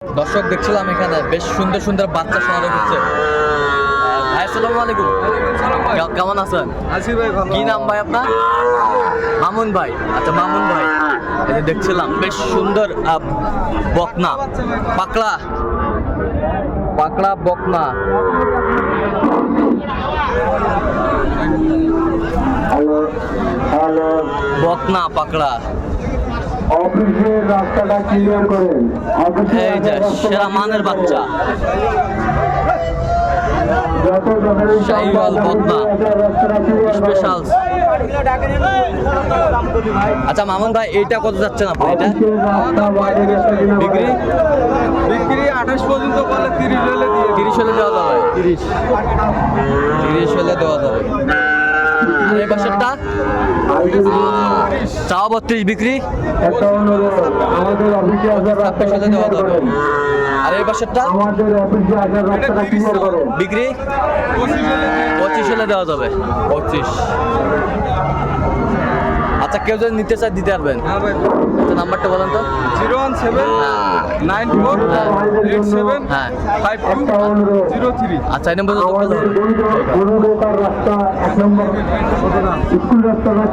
দর্শক দেখছিলাম এখানে বেশ সুন্দর সুন্দর বাচ্চা শোনা রেখেছে। ভাই আসসালামু আলাইকুম, কেমন আছেন? আছি ভাই, ভালো। কি নাম ভাই আপনার? মামুন ভাই। আচ্ছা মামুন ভাই, এই যে দেখছিলাম বেশ সুন্দর বকনা, পাকড়া পাকড়া বকনা। বকনা পাকড়া, অফিসের রাস্তাটা ক্লিয়ার করেন। এই যে সেরা মানের বাচ্চা শাহিওয়াল বকনা স্পেশাল। আচ্ছা মামুন ভাই, এইটা কত যাচ্ছেন আপনি? এটা বিক্রি বিক্রি 28 পর্যন্ত বলে, 30 হলে দিয়ে 30 হলে দেওয়া যাবে। 30 হলে দেওয়া যাবে। আর এই পাশেরটা চাও 32 বিক্রি, একটা অনুরোধ, আমাদের অফিসে আসার রাস্তাটা হলে দেওয়া ক্লিয়ার যাবে। করেন। আর এই পাশেরটা আমাদের অফিসে আসার রাস্তাটা ক্লিয়ার করেন। বিক্রি 25 হলে দেওয়া যাবে। 25। আচ্ছা কেউ যদি নিতে চায় দিতে পারবেন? হ্যাঁ ভাই, আচ্ছা নাম্বারটা বলেন তো। 0179487 হ্যাঁ। 5203। আচ্ছা এই নম্বরে যোগাযোগ আমাদের করুন। গরুডোকার রাস্তা 1 নম্বর স্কুল রাস্তাটা